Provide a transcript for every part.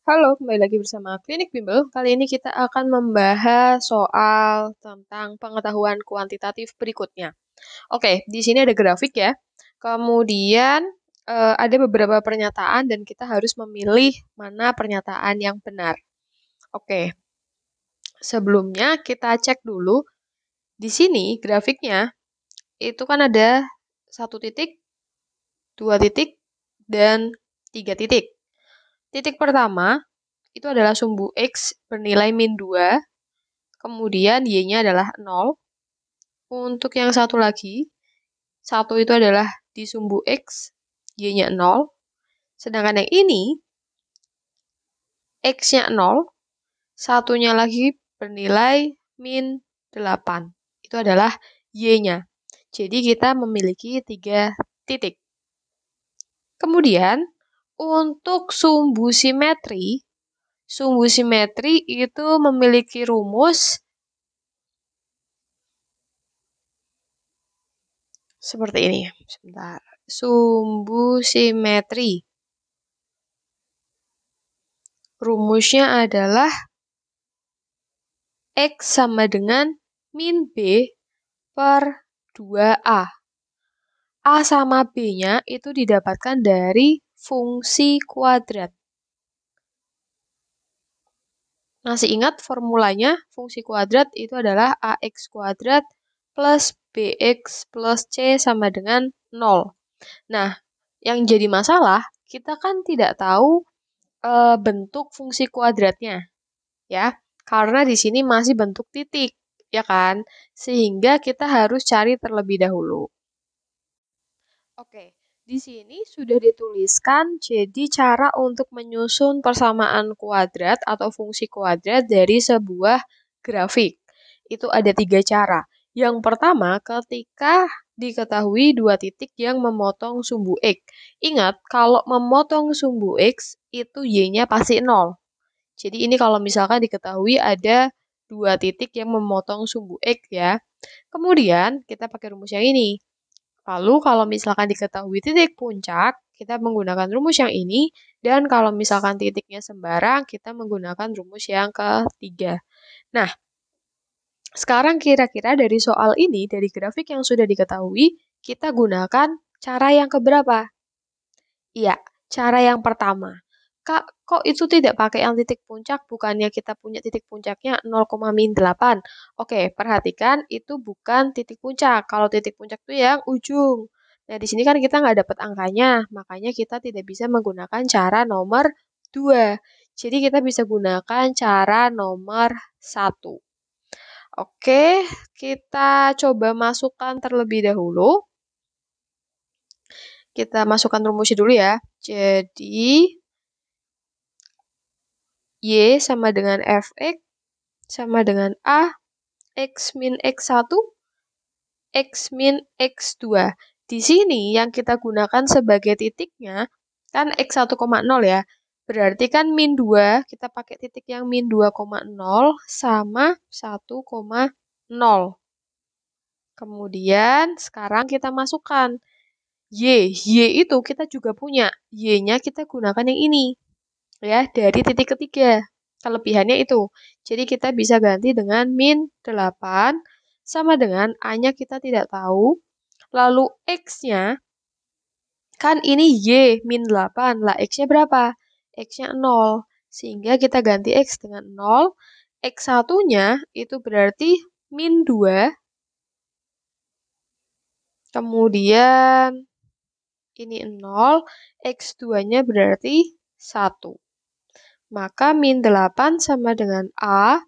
Halo, kembali lagi bersama Klinik Bimbel. Kali ini kita akan membahas soal tentang pengetahuan kuantitatif berikutnya. Oke, di sini ada grafik ya. Kemudian ada beberapa pernyataan dan kita harus memilih mana pernyataan yang benar. Oke, sebelumnya kita cek dulu. Di sini grafiknya itu kan ada 1 titik, 2 titik, dan 3 titik. Titik pertama itu adalah sumbu X bernilai min 2, kemudian Y-nya adalah 0. Untuk yang satu lagi, 1 itu adalah di sumbu X, Y-nya 0. Sedangkan yang ini, X-nya 0, satunya lagi bernilai min 8. Itu adalah Y-nya. Jadi kita memiliki 3 titik. Kemudian, untuk sumbu simetri itu memiliki rumus seperti ini. Sebentar. Sumbu simetri. Rumusnya adalah X sama dengan min B per 2A. A sama B-nya itu didapatkan dari fungsi kuadrat. Masih ingat formulanya? Fungsi kuadrat itu adalah AX kuadrat plus BX plus C sama dengan 0. Nah, yang jadi masalah, kita kan tidak tahu bentuk fungsi kuadratnya, ya. Karena di sini masih bentuk titik, ya kan? Sehingga kita harus cari terlebih dahulu. Oke, di sini sudah dituliskan jadi cara untuk menyusun persamaan kuadrat atau fungsi kuadrat dari sebuah grafik. Itu ada 3 cara. Yang pertama, ketika diketahui 2 titik yang memotong sumbu X. Ingat, kalau memotong sumbu X, itu Y-nya pasti 0. Jadi ini kalau misalkan diketahui ada 2 titik yang memotong sumbu X ya. Kemudian, kita pakai rumus yang ini. Lalu kalau misalkan diketahui titik puncak, kita menggunakan rumus yang ini, dan kalau misalkan titiknya sembarang, kita menggunakan rumus yang ketiga. Nah, sekarang kira-kira dari soal ini, dari grafik yang sudah diketahui, kita gunakan cara yang keberapa? Iya, cara yang pertama. Kak, kok itu tidak pakai yang titik puncak? Bukannya kita punya titik puncaknya 0,8? Oke, perhatikan itu bukan titik puncak. Kalau titik puncak itu yang ujung. Nah, di sini kan kita nggak dapat angkanya, makanya kita tidak bisa menggunakan cara nomor 2. Jadi kita bisa gunakan cara nomor 1. Oke, kita coba masukkan terlebih dahulu. Kita masukkan rumusnya dulu ya. Jadi, Y sama dengan Fx sama dengan A, X min X1, X min X2. Di sini yang kita gunakan sebagai titiknya, kan X1,0 ya. Berarti kan min 2, kita pakai titik yang min 2,0 sama 1,0. Kemudian, sekarang kita masukkan Y. Y itu kita juga punya. Y-nya kita gunakan yang ini. Ya, dari titik ketiga. Kelebihannya itu. Jadi kita bisa ganti dengan min 8 sama dengan A-nya kita tidak tahu. Lalu X-nya, kan ini Y min 8. Lah X-nya berapa? X-nya 0. Sehingga kita ganti X dengan 0. X1-nya itu berarti min 2. Kemudian ini 0. X2-nya berarti 1. Maka min 8 sama dengan A,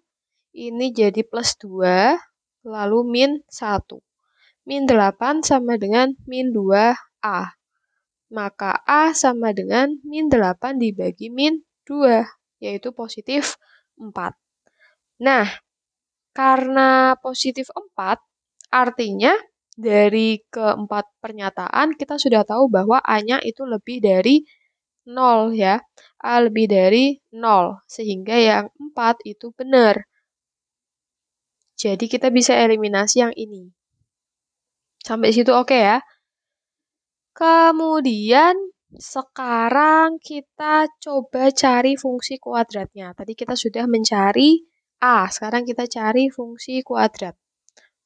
ini jadi plus 2, lalu min 1. Min 8 sama dengan min 2A. Maka A sama dengan min 8 dibagi min 2, yaitu positif 4. Nah, karena positif 4, artinya dari keempat pernyataan kita sudah tahu bahwa A-nya itu lebih dari 0 ya. A lebih dari 0. Sehingga yang 4 itu benar. Jadi kita bisa eliminasi yang ini. Sampai situ oke ya. Kemudian sekarang kita coba cari fungsi kuadratnya. Tadi kita sudah mencari A, sekarang kita cari fungsi kuadrat.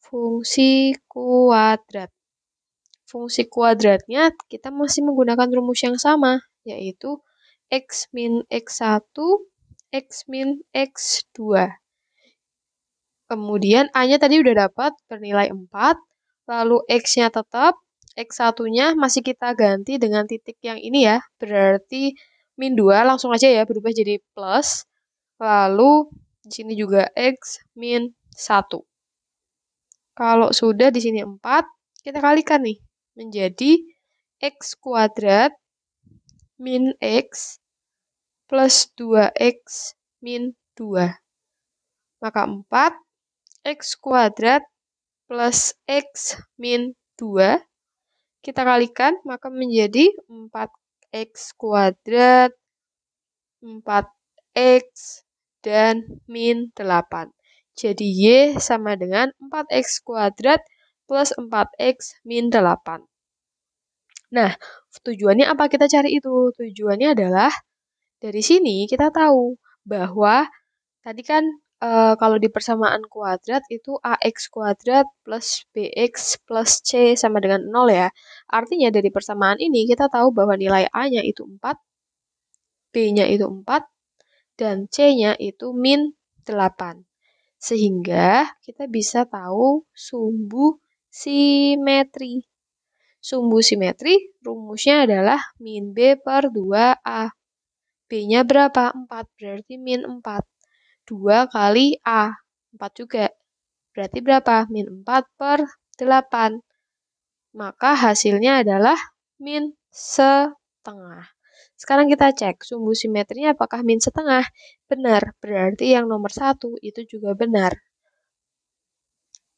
Fungsi kuadrat. Fungsi kuadratnya kita masih menggunakan rumus yang sama, yaitu X min X1, X min X2. Kemudian A-nya tadi udah dapat bernilai 4, lalu X-nya tetap, X1-nya masih kita ganti dengan titik yang ini ya, berarti min 2, langsung aja ya berubah jadi plus. Lalu di sini juga X min 1. Kalau sudah di sini 4, kita kalikan nih, menjadi X kuadrat min X plus 2X min 2. Maka 4 X kuadrat plus X min 2. Kita kalikan, maka menjadi 4X kuadrat, 4X, dan min 8. Jadi Y sama dengan 4X kuadrat plus 4X min 8. Nah, tujuannya apa kita cari itu? Tujuannya adalah, dari sini kita tahu bahwa tadi kan kalau di persamaan kuadrat itu AX kuadrat plus BX plus C sama dengan 0 ya. Artinya dari persamaan ini kita tahu bahwa nilai A-nya itu 4, B-nya itu 4, dan C-nya itu min 8. Sehingga kita bisa tahu sumbu simetri. Sumbu simetri rumusnya adalah min B per 2A. B-nya berapa? 4, berarti min 4. 2 kali A, 4 juga. Berarti berapa? Min 4 per 8. Maka hasilnya adalah min setengah. Sekarang kita cek sumbu simetrinya apakah min setengah. Benar, berarti yang nomor 1 itu juga benar.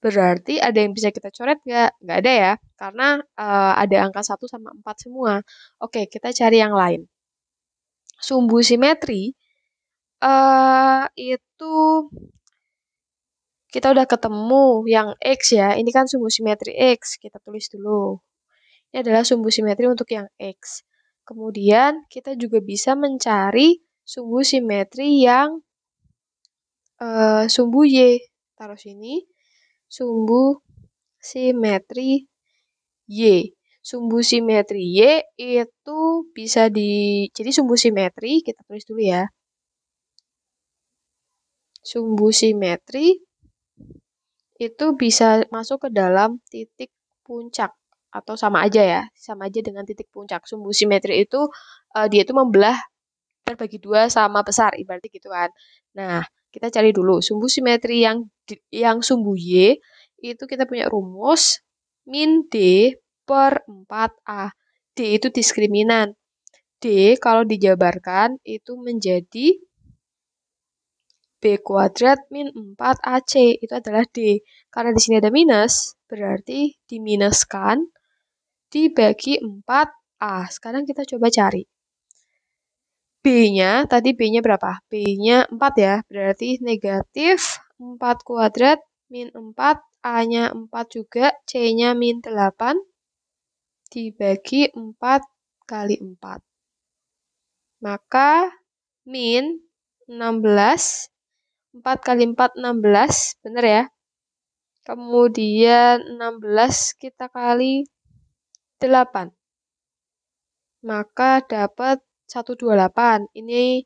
Berarti ada yang bisa kita coret nggak? Nggak ada ya, karena ada angka 1 sama 4 semua. Oke, kita cari yang lain. Sumbu simetri itu kita udah ketemu yang X ya. Ini kan sumbu simetri X. Kita tulis dulu. Ini adalah sumbu simetri untuk yang X. Kemudian kita juga bisa mencari sumbu simetri yang sumbu Y. Taruh sini. Sumbu simetri Y. Sumbu simetri Y itu bisa jadi sumbu simetri, kita tulis dulu ya. Sumbu simetri itu bisa masuk ke dalam titik puncak atau sama aja ya, sama aja dengan titik puncak. Sumbu simetri itu dia itu membelah terbagi 2 sama besar, ibaratnya gitu kan. Nah, kita cari dulu sumbu simetri yang sumbu Y itu kita punya rumus min D per 4A. D itu diskriminan. D kalau dijabarkan itu menjadi B kuadrat min 4AC, itu adalah D. Karena di sini ada minus, berarti diminuskan dibagi 4A. Sekarang kita coba cari. B-nya, tadi B-nya berapa? B-nya 4 ya, berarti negatif 4 kuadrat min 4, A-nya 4 juga, C-nya min 8, dibagi 4 kali 4. Maka min 16, 4 kali 4, 16, bener ya? Kemudian 16 kita kali 8. Maka dapat 128. Ini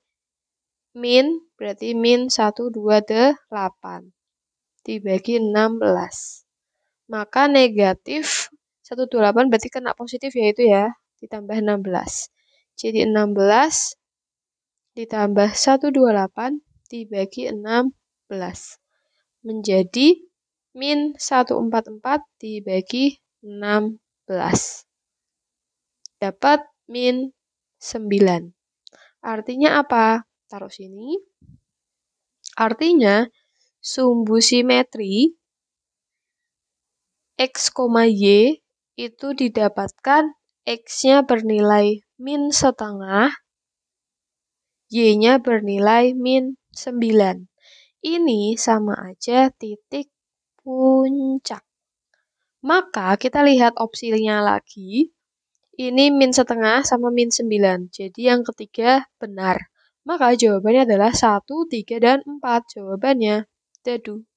min, berarti min 128. Dibagi 16. Maka negatif 128 berarti kena positif ya itu ya. Ditambah 16. Jadi 16 ditambah 128 dibagi 16. Menjadi min 144 dibagi 16. Dapat min 9. Artinya apa? Taruh sini. Artinya sumbu simetri X, Y itu didapatkan X-nya bernilai min setengah, Y-nya bernilai min 9. Ini sama aja titik puncak. Maka kita lihat opsinya lagi. Ini min setengah sama min 9. Jadi yang ketiga benar. Maka jawabannya adalah 1, 3, dan 4. Jawabannya. Dadu.